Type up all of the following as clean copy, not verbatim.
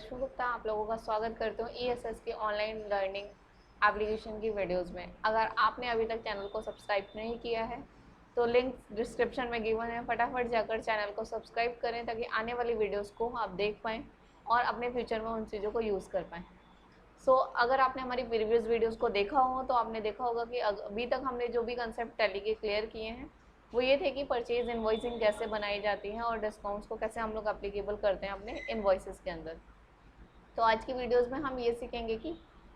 रश्मि गुप्ता आप लोगों का स्वागत करती हूँ ईएसएस की ऑनलाइन लर्निंग एप्लीकेशन की वीडियोस में। अगर आपने अभी तक चैनल को सब्सक्राइब नहीं किया है तो लिंक डिस्क्रिप्शन में गिवन है, फटाफट जाकर चैनल को सब्सक्राइब करें ताकि आने वाली वीडियोस को आप देख पाएँ और अपने फ्यूचर में उन चीज़ों को यूज़ कर पाएँ। अगर आपने हमारी प्रीवियस वीडियोस को देखा हो तो आपने देखा होगा कि अभी तक हमने जो भी कंसेप्ट टैली के क्लियर किए हैं वो ये थे कि परचेज इनवॉइसिंग कैसे बनाई जाती है और डिस्काउंट्स को कैसे हम लोग एप्लीकेबल करते हैं अपने इनवॉइसेस के अंदर। तो आज की वीडियोस में हम ये सीखेंगे कि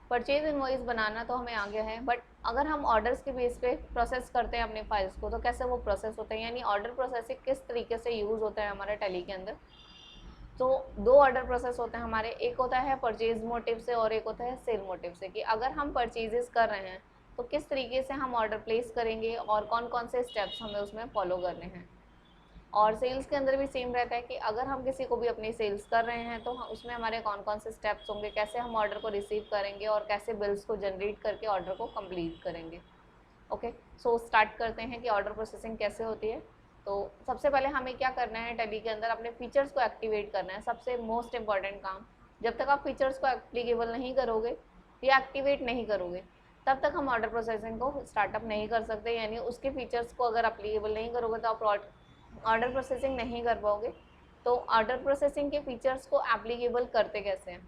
परचेज इनवॉइस बनाना तो हमें आ गया है, बट अगर हम ऑर्डर्स के बेस पे प्रोसेस करते हैं अपने फाइल्स को तो कैसे वो प्रोसेस होते हैं, यानी ऑर्डर प्रोसेसिंग किस तरीके से यूज़ होता है हमारे टैली के अंदर। तो दो ऑर्डर प्रोसेस होते हैं हमारे, एक होता है परचेज मोटिव से और एक होता है सेल मोटिव से, कि अगर हम परचेजेस कर रहे हैं तो किस तरीके से हम ऑर्डर प्लेस करेंगे और कौन कौन से स्टेप्स हमें उसमें फॉलो करने हैं। और सेल्स के अंदर भी सेम रहता है कि अगर हम किसी को भी अपनी सेल्स कर रहे हैं तो उसमें हमारे कौन कौन से स्टेप्स होंगे, कैसे हम ऑर्डर को रिसीव करेंगे और कैसे बिल्स को जनरेट करके ऑर्डर को कंप्लीट करेंगे। ओके, सो स्टार्ट करते हैं कि ऑर्डर प्रोसेसिंग कैसे होती है। तो सबसे पहले हमें क्या करना है, टैली के अंदर अपने फीचर्स को एक्टिवेट करना है, सबसे मोस्ट इंपॉर्टेंट काम। जब तक आप फीचर्स को एप्लीकेबल नहीं करोगे या एक्टिवेट नहीं करोगे तब तक हम ऑर्डर प्रोसेसिंग को स्टार्टअप नहीं कर सकते, यानी उसके फीचर्स को अगर एप्लीकेबल नहीं करोगे तो आप ऑर्डर प्रोसेसिंग नहीं कर पाओगे। तो ऑर्डर प्रोसेसिंग के फीचर्स को एप्लीकेबल करते कैसे हैं,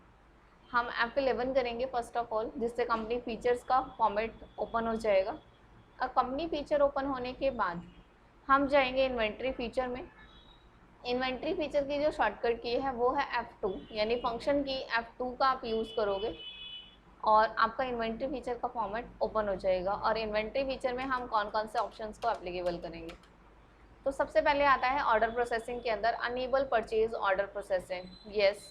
हम F11 करेंगे फर्स्ट ऑफ ऑल, जिससे कंपनी फीचर्स का फॉर्मेट ओपन हो जाएगा। और कंपनी फीचर ओपन होने के बाद हम जाएंगे इन्वेंट्री फीचर में। इन्वेंट्री फीचर की जो शॉर्टकट की है वो है F2, यानी फंक्शन की F2 का आप यूज़ करोगे और आपका इन्वेंट्री फीचर का फॉर्मेट ओपन हो जाएगा। और इन्वेंट्री फीचर में हम कौन कौन से ऑप्शंस को एप्लीकेबल करेंगे, तो सबसे पहले आता है ऑर्डर प्रोसेसिंग के अंदर enable purchase order processing, yes.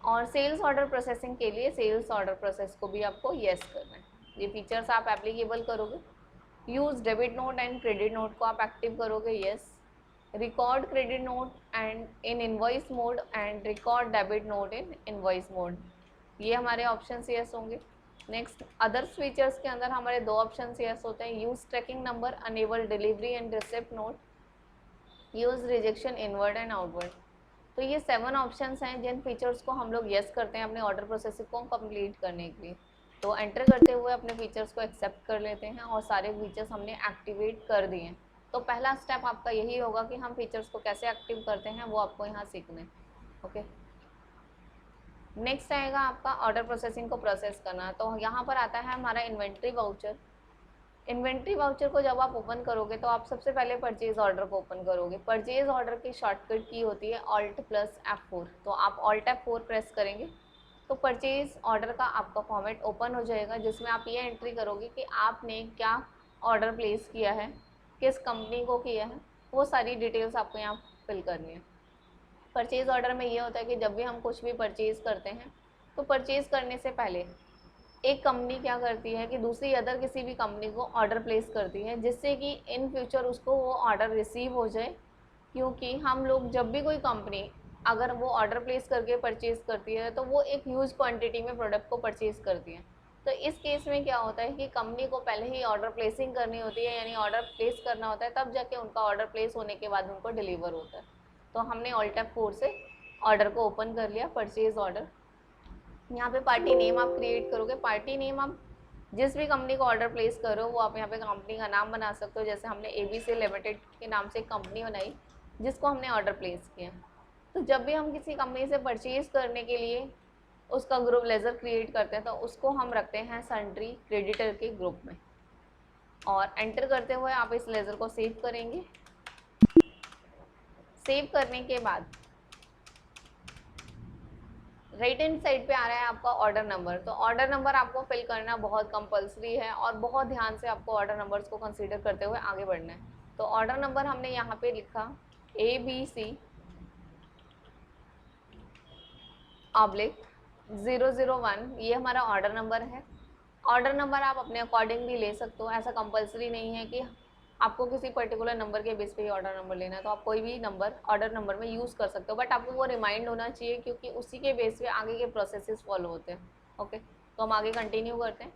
और सेल्स ऑर्डर प्रोसेसिंग के लिए सेल्स ऑर्डर प्रोसेस को भी आपको यस करना है। ये फीचर्स आप एप्लीकेबल करोगे। Use debit note and credit note को आप एक्टिव करोगे, yes. Record credit note and in invoice mode and record debit note in invoice mode, ये हमारे ऑप्शन यस होंगे। नेक्स्ट अदर्स फीचर्स के अंदर हमारे दो ऑप्शन यस होते हैं, use tracking number, enable delivery and receipt note, use rejection inward and outward. तो ये 7 ऑप्शंस हैं जिन फीचर्स को हम लोग यस करते हैं अपने ऑर्डर प्रोसेसिंग को कंप्लीट करने के लिए। तो एंटर करते हुए अपने फीचर्स को एक्सेप्ट कर लेते हैं और सारे फीचर्स हमने एक्टिवेट कर दिए हैं। तो पहला स्टेप आपका यही होगा कि हम फीचर्स को कैसे एक्टिव करते हैं वो आपको यहाँ सीखना है। ओके, नेक्स्ट आएगा आपका ऑर्डर प्रोसेसिंग को प्रोसेस करना। तो यहाँ पर आता है हमारा इन्वेंट्री वाउचर। इन्वेंट्री वाउचर को जब आप ओपन करोगे तो आप सबसे पहले परचेज ऑर्डर को ओपन करोगे। परचेज ऑर्डर की शॉर्टकट की होती है ऑल्ट प्लस F4, तो आप ऑल्ट F4 प्रेस करेंगे तो परचेज ऑर्डर का आपका फॉर्मेट ओपन हो जाएगा, जिसमें आप ये एंट्री करोगे कि आपने क्या ऑर्डर प्लेस किया है, किस कंपनी को किया है, वो सारी डिटेल्स आपको यहाँ फिल करनी है। परचेज ऑर्डर में ये होता है कि जब भी हम कुछ भी परचेज करते हैं तो परचेज करने से पहले एक कंपनी क्या करती है कि दूसरी अदर किसी भी कंपनी को ऑर्डर प्लेस करती है, जिससे कि इन फ्यूचर उसको वो ऑर्डर रिसीव हो जाए। क्योंकि हम लोग जब भी कोई कंपनी अगर वो ऑर्डर प्लेस करके परचेज करती है तो वो एक ह्यूज क्वांटिटी में प्रोडक्ट को परचेज करती है। तो इस केस में क्या होता है कि कंपनी को पहले ही ऑर्डर प्लेसिंग करनी होती है, यानी ऑर्डर प्लेस करना होता है, तब जाके उनका ऑर्डर प्लेस होने के बाद उनको डिलीवर होता है। तो हमने ऑल्ट F4 से ऑर्डर को ओपन कर लिया, परचेज ऑर्डर। यहाँ पे पार्टी नेम आप क्रिएट करोगे। पार्टी नेम आप जिस भी कंपनी को ऑर्डर प्लेस करो वो आप यहाँ पे कंपनी का नाम बना सकते हो। जैसे हमने ABC लिमिटेड के नाम से एक कंपनी बनाई जिसको हमने ऑर्डर प्लेस किया। तो जब भी हम किसी कंपनी से परचेज करने के लिए उसका ग्रुप लेजर क्रिएट करते हैं तो उसको हम रखते हैं सन्ड्री क्रेडिटर के ग्रुप में। और एंटर करते हुए आप इस लेजर को सेव करेंगे। सेव करने के बाद राइट हैंड साइड पे आ रहा है आपका ऑर्डर नंबर। तो ऑर्डर नंबर आपको फिल करना बहुत कंपलसरी है और बहुत ध्यान से आपको ऑर्डर नंबर्स को कंसीडर करते हुए आगे बढ़ना है। तो ऑर्डर नंबर हमने यहाँ पे लिखा ABC ऑब्लिक 001, ये हमारा ऑर्डर नंबर है। ऑर्डर नंबर आप अपने अकॉर्डिंग भी ले सकते हो, ऐसा कंपलसरी नहीं है कि आपको किसी पर्टिकुलर नंबर के बेस पे ही ऑर्डर नंबर लेना है। तो आप कोई भी नंबर ऑर्डर नंबर में यूज़ कर सकते हो, बट आपको वो रिमाइंड होना चाहिए क्योंकि उसी के बेस पे आगे के प्रोसेसेस फॉलो होते हैं। ओके, तो हम आगे कंटिन्यू करते हैं।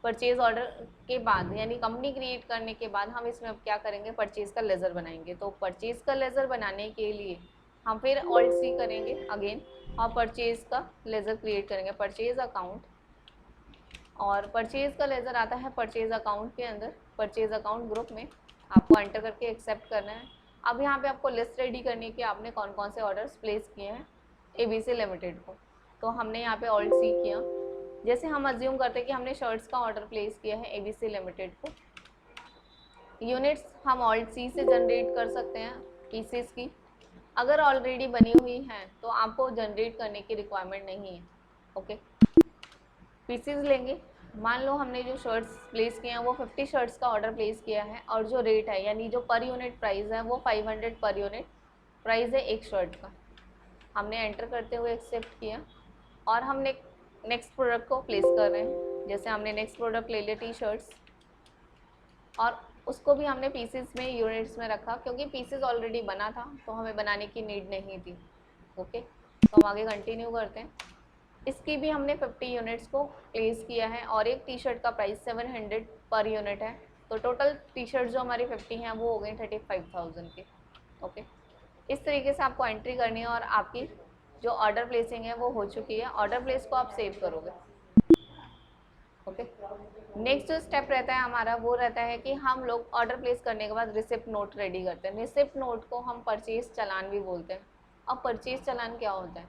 परचेज ऑर्डर के बाद यानी कंपनी क्रिएट करने के बाद हम इसमें अब क्या करेंगे, परचेज का लेजर बनाएंगे। तो परचेज का लेजर बनाने के लिए हम फिर ऑल्ट सी करेंगे अगेन और परचेज का लेज़र क्रिएट करेंगे, परचेज अकाउंट। और परचेज का लेज़र आता है परचेज अकाउंट के अंदर, परचेज अकाउंट ग्रुप में आपको एंटर करके एक्सेप्ट करना है। अब यहाँ पे आपको लिस्ट रेडी करनी है कि आपने कौन कौन से ऑर्डर्स प्लेस किए हैं ABC लिमिटेड को। तो हमने यहाँ पे ऑल्ट सी किया। जैसे हम अज्यूम करते हैं कि हमने शर्ट्स का ऑर्डर प्लेस किया है ABC लिमिटेड को। यूनिट्स हम ऑल्ट सी से जनरेट कर सकते हैं पीसेस की। अगर ऑलरेडी बनी हुई हैं तो आपको जनरेट करने की रिक्वायरमेंट नहीं है। ओके, पीसेस लेंगे। मान लो हमने जो शर्ट्स प्लेस किए हैं वो 50 शर्ट्स का ऑर्डर प्लेस किया है और जो रेट है यानी जो पर यूनिट प्राइस है वो 500 पर यूनिट प्राइस है एक शर्ट का। हमने एंटर करते हुए एक्सेप्ट किया और हमने नेक्स्ट प्रोडक्ट को प्लेस कर रहे हैं। जैसे हमने नेक्स्ट प्रोडक्ट ले लिया टी शर्ट्स और उसको भी हमने पीसेस में यूनिट्स में रखा क्योंकि पीसेस ऑलरेडी बना था तो हमें बनाने की नीड नहीं थी। ओके, तो हम आगे कंटिन्यू करते हैं। इसकी भी हमने 50 यूनिट्स को प्लेस किया है और एक टी शर्ट का प्राइस 700 पर यूनिट है। तो टोटल टी शर्ट जो हमारी 50 हैं वो हो गई 35,000 के। ओके, इस तरीके से आपको एंट्री करनी है और आपकी जो ऑर्डर प्लेसिंग है वो हो चुकी है। ऑर्डर प्लेस को आप सेव करोगे। ओके, नेक्स्ट जो स्टेप रहता है हमारा वो रहता है कि हम लोग ऑर्डर प्लेस करने के बाद रिसिप्ट नोट रेडी करते हैं। रिसिप्ट नोट को हम परचेज चालान भी बोलते हैं। अब परचेज चालान क्या होता है?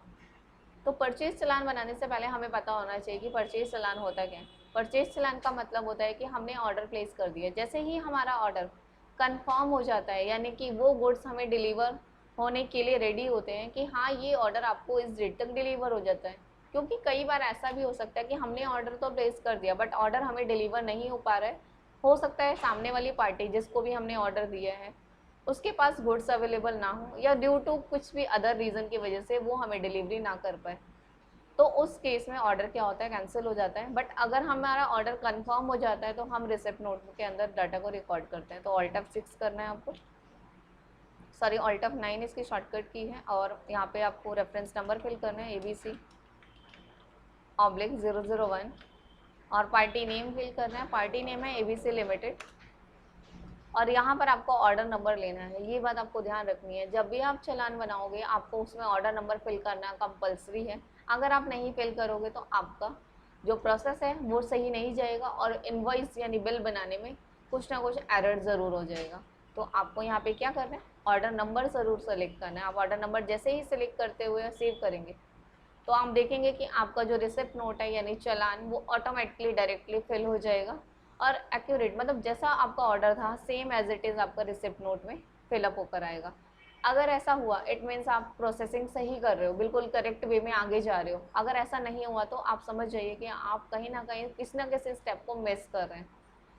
तो परचेज चालान बनाने से पहले हमें पता होना चाहिए कि परचेज चालान होता क्या है। परचेज चालान का मतलब होता है कि हमने ऑर्डर प्लेस कर दिया, जैसे ही हमारा ऑर्डर कंफर्म हो जाता है यानी कि वो गुड्स हमें डिलीवर होने के लिए रेडी होते हैं कि हाँ ये ऑर्डर आपको इस डेट तक डिलीवर हो जाता है। क्योंकि कई बार ऐसा भी हो सकता है कि हमने ऑर्डर तो प्लेस कर दिया बट ऑर्डर हमें डिलीवर नहीं हो पा रहा है। हो सकता है सामने वाली पार्टी जिसको भी हमने ऑर्डर दिया है उसके पास गुड्स अवेलेबल ना हो या ड्यू टू कुछ भी अदर रीज़न की वजह से वो हमें डिलीवरी ना कर पाए। तो उस केस में ऑर्डर क्या होता है, कैंसिल हो जाता है। बट अगर हमारा ऑर्डर कंफर्म हो जाता है तो हम रिसिप्ट नोट के अंदर डाटा को रिकॉर्ड करते हैं। तो ऑल्ट F6 करना है आपको, सॉरी ऑल्ट F9 इसकी शॉर्टकट की है। और यहाँ पे आपको रेफरेंस नंबर फिल करना है ABC/001 और पार्टी नेम फिल करना है। पार्टी नेम है ABC लिमिटेड और यहाँ पर आपको ऑर्डर नंबर लेना है। ये बात आपको ध्यान रखनी है, जब भी आप चालान बनाओगे आपको उसमें ऑर्डर नंबर फिल करना कंपलसरी है। अगर आप नहीं फिल करोगे तो आपका जो प्रोसेस है वो सही नहीं जाएगा और इनवॉइस यानी बिल बनाने में कुछ ना कुछ एरर ज़रूर हो जाएगा। तो आपको यहाँ पे क्या करना है, ऑर्डर नंबर ज़रूर सेलेक्ट करना है। आप ऑर्डर नंबर जैसे ही सिलेक्ट करते हुए सेव करेंगे तो आप देखेंगे कि आपका जो रिसिप्ट नोट है यानी चालान वो ऑटोमेटिकली डायरेक्टली फिल हो जाएगा और एक्यूरेट मतलब जैसा आपका ऑर्डर था सेम एज इट इज़ आपका रिसिप्ट नोट में फिलअप होकर आएगा। अगर ऐसा हुआ इट मीन्स आप प्रोसेसिंग सही कर रहे हो, बिल्कुल करेक्ट वे में आगे जा रहे हो। अगर ऐसा नहीं हुआ तो आप समझ जाइए कि आप कहीं ना कहीं किसी ना किसी स्टेप को मिस कर रहे हैं।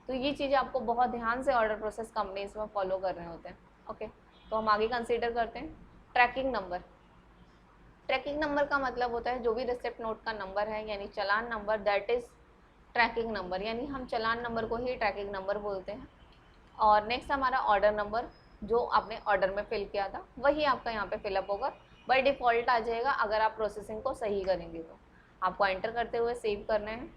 तो ये चीज़ें आपको बहुत ध्यान से ऑर्डर प्रोसेस कंपनीज में फॉलो कर रहे होते हैं। ओके, तो हम आगे कंसिडर करते हैं ट्रैकिंग नंबर। ट्रैकिंग नंबर का मतलब होता है जो भी रिसिप्ट नोट का नंबर है यानी चालान number that is tracking number, यानी हम चालान नंबर को ही ट्रैकिंग नंबर बोलते हैं। और नेक्स्ट हमारा ऑर्डर नंबर जो आपने ऑर्डर में फिल किया था वही आपका यहाँ पे फिलअप होगा, बाय डिफ़ॉल्ट आ जाएगा अगर आप प्रोसेसिंग को सही करेंगे। तो आपको एंटर करते हुए सेव करना है।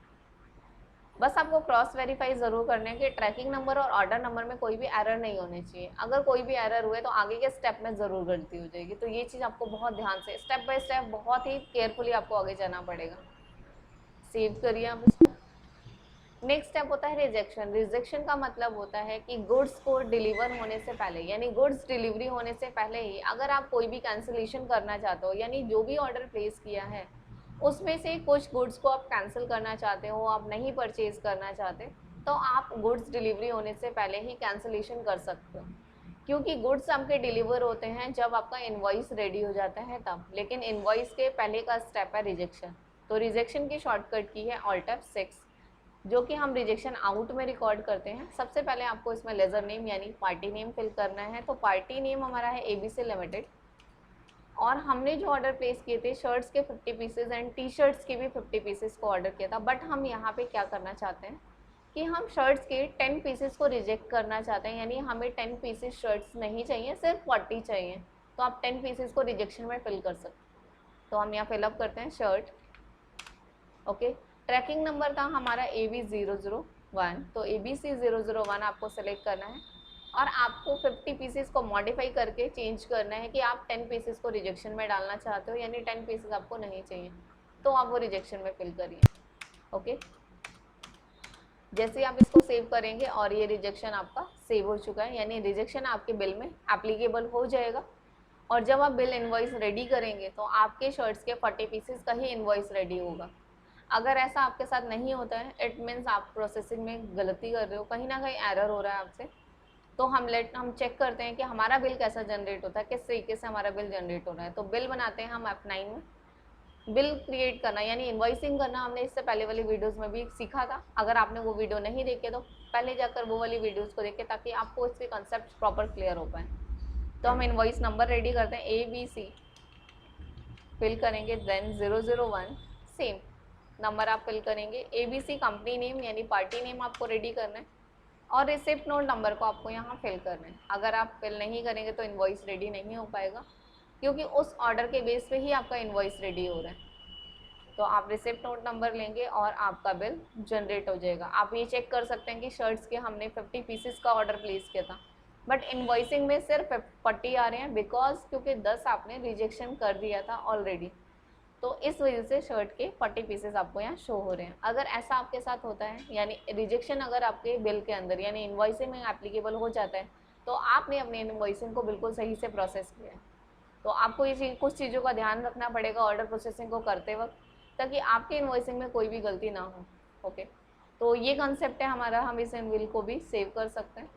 बस आपको क्रॉस वेरीफाई ज़रूर करना है कि ट्रैकिंग नंबर और ऑर्डर नंबर में कोई भी एरर नहीं होने चाहिए। अगर कोई भी एरर हुए तो आगे के स्टेप में ज़रूर गलती हो जाएगी। तो ये चीज़ आपको बहुत ध्यान से स्टेप बाय स्टेप बहुत ही केयरफुली आपको आगे जाना पड़ेगा। सेव करिए आप इसको। नेक्स्ट स्टेप होता है रिजेक्शन। रिजेक्शन का मतलब होता है कि गुड्स को डिलीवर होने से पहले यानी गुड्स डिलीवरी होने से पहले ही अगर आप कोई भी कैंसिलेशन करना चाहते हो यानी जो भी ऑर्डर प्लेस किया है उसमें से कुछ गुड्स को आप कैंसिल करना चाहते हो, आप नहीं परचेज करना चाहते, तो आप गुड्स डिलीवरी होने से पहले ही कैंसिलेशन कर सकते हो। क्योंकि गुड्स आपके डिलीवर होते हैं जब आपका इनवॉइस रेडी हो जाता है तब, लेकिन इनवॉइस के पहले का स्टेप है रिजेक्शन। तो रिजेक्शन की शॉर्टकट की है ऑल्ट F6 जो कि हम रिजेक्शन आउट में रिकॉर्ड करते हैं। सबसे पहले आपको इसमें लेज़र नेम यानी पार्टी नेम फिल करना है। तो पार्टी नेम हमारा है ABC लिमिटेड और हमने जो ऑर्डर प्लेस किए थे शर्ट्स के 50 पीसेज एंड टी शर्ट्स के भी 50 पीसेस को ऑर्डर किया था। बट हम यहाँ पे क्या करना चाहते हैं कि हम शर्ट्स के 10 पीसेस को रिजेक्ट करना चाहते हैं, यानी हमें 10 पीसेस शर्ट्स नहीं चाहिए, सिर्फ 40 चाहिए। तो आप 10 पीसेस को रिजेक्शन में फिल कर सकते हैं। तो हम यहाँ फिलअप करते हैं शर्ट। ओके, ट्रैकिंग नंबर था हमारा AB001, तो ABC001 आपको सेलेक्ट करना है। और आपको 50 पीसेस को मॉडिफाई करके चेंज करना है कि आप 10 पीसेस को रिजेक्शन में डालना चाहते हो, यानी 10 पीसेस आपको नहीं चाहिए, तो आप वो रिजेक्शन में फिल करिए। ओके, जैसे ही आप इसको सेव करेंगे और ये रिजेक्शन आपका सेव हो चुका है, यानी रिजेक्शन आपके बिल में एप्लीकेबल हो जाएगा। और जब आप बिल इनवॉइस रेडी करेंगे तो आपके शर्ट्स के 40 पीसेस का ही इनवॉइस रेडी होगा। अगर ऐसा आपके साथ नहीं होता है, इट मीन्स आप प्रोसेसिंग में गलती कर रहे हो, कहीं ना कहीं एरर हो रहा है आपसे। तो हम चेक करते हैं कि हमारा बिल कैसा जनरेट होता है, किस तरीके से हमारा बिल जनरेट हो रहा है। तो बिल बनाते हैं हम F9 में। बिल क्रिएट करना यानी इनवॉइसिंग करना हमने इससे पहले वाली वीडियोस में भी सीखा था। अगर आपने वो वीडियो नहीं देखे तो पहले जाकर वो वाली वीडियोस को देखें, ताकि आपको इसके कॉन्सेप्ट प्रॉपर क्लियर हो पाए। तो हम इनवॉइस नंबर रेडी करते हैं, ABC फिल करेंगे, देन 001 सेम नंबर आप फिल करेंगे। ABC कंपनी नेम यानी पार्टी नेम आपको रेडी करना है, और रिसिप्ट नोट नंबर को आपको यहाँ फिल करना है। अगर आप फिल नहीं करेंगे तो इनवॉइस रेडी नहीं हो पाएगा, क्योंकि उस ऑर्डर के बेस पे ही आपका इनवॉइस रेडी हो रहा है। तो आप रिसिप्ट नोट नंबर लेंगे और आपका बिल जनरेट हो जाएगा। आप ये चेक कर सकते हैं कि शर्ट्स के हमने 50 पीसेस का ऑर्डर प्लेस किया था, बट इनवॉइसिंग में सिर्फ 40 आ रहे हैं, बिकॉज क्योंकि 10 आपने रिजेक्शन कर दिया था ऑलरेडी। तो इस वजह से शर्ट के 40 पीसेस आपको यहाँ शो हो रहे हैं। अगर ऐसा आपके साथ होता है, यानी रिजेक्शन अगर आपके बिल के अंदर यानी इनवॉइसिंग में एप्लीकेबल हो जाता है, तो आपने अपने इनवॉइसिंग को बिल्कुल सही से प्रोसेस किया है। तो आपको ये कुछ चीज़ों का ध्यान रखना पड़ेगा ऑर्डर प्रोसेसिंग को करते वक्त, ताकि आपके इनवॉइसिंग में कोई भी गलती ना हो। ओके, तो ये कंसेप्ट है हमारा, हम इस बिल को भी सेव कर सकते हैं।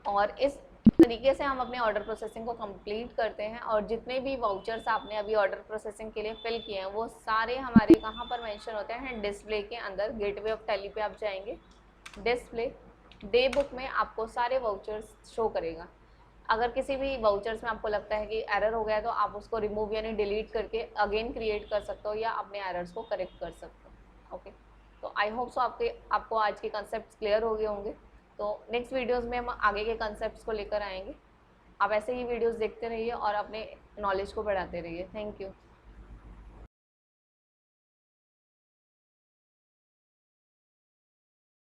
और इस तरीके से हम अपने ऑर्डर प्रोसेसिंग को कंप्लीट करते हैं। और जितने भी वाउचर्स आपने अभी ऑर्डर प्रोसेसिंग के लिए फिल किए हैं, वो सारे हमारे कहाँ पर मेंशन होते हैं, डिस्प्ले के अंदर। गेटवे ऑफ टैली पे आप जाएंगे, डिस्प्ले डे बुक में आपको सारे वाउचर्स शो करेगा। अगर किसी भी वाउचर्स में आपको लगता है कि एरर हो गया है, तो आप उसको रिमूव यानी डिलीट करके अगेन क्रिएट कर सकते हो, या अपने एरर्स को करेक्ट कर सकते हो। ओके, तो आई होप सो आपको आज के कंसेप्ट क्लियर हो गए होंगे। तो नेक्स्ट वीडियोस में हम आगे के कंसेप्ट्स को लेकर आएंगे। आप ऐसे ही वीडियोस देखते रहिए और अपने नॉलेज को बढ़ाते रहिए। Thank you.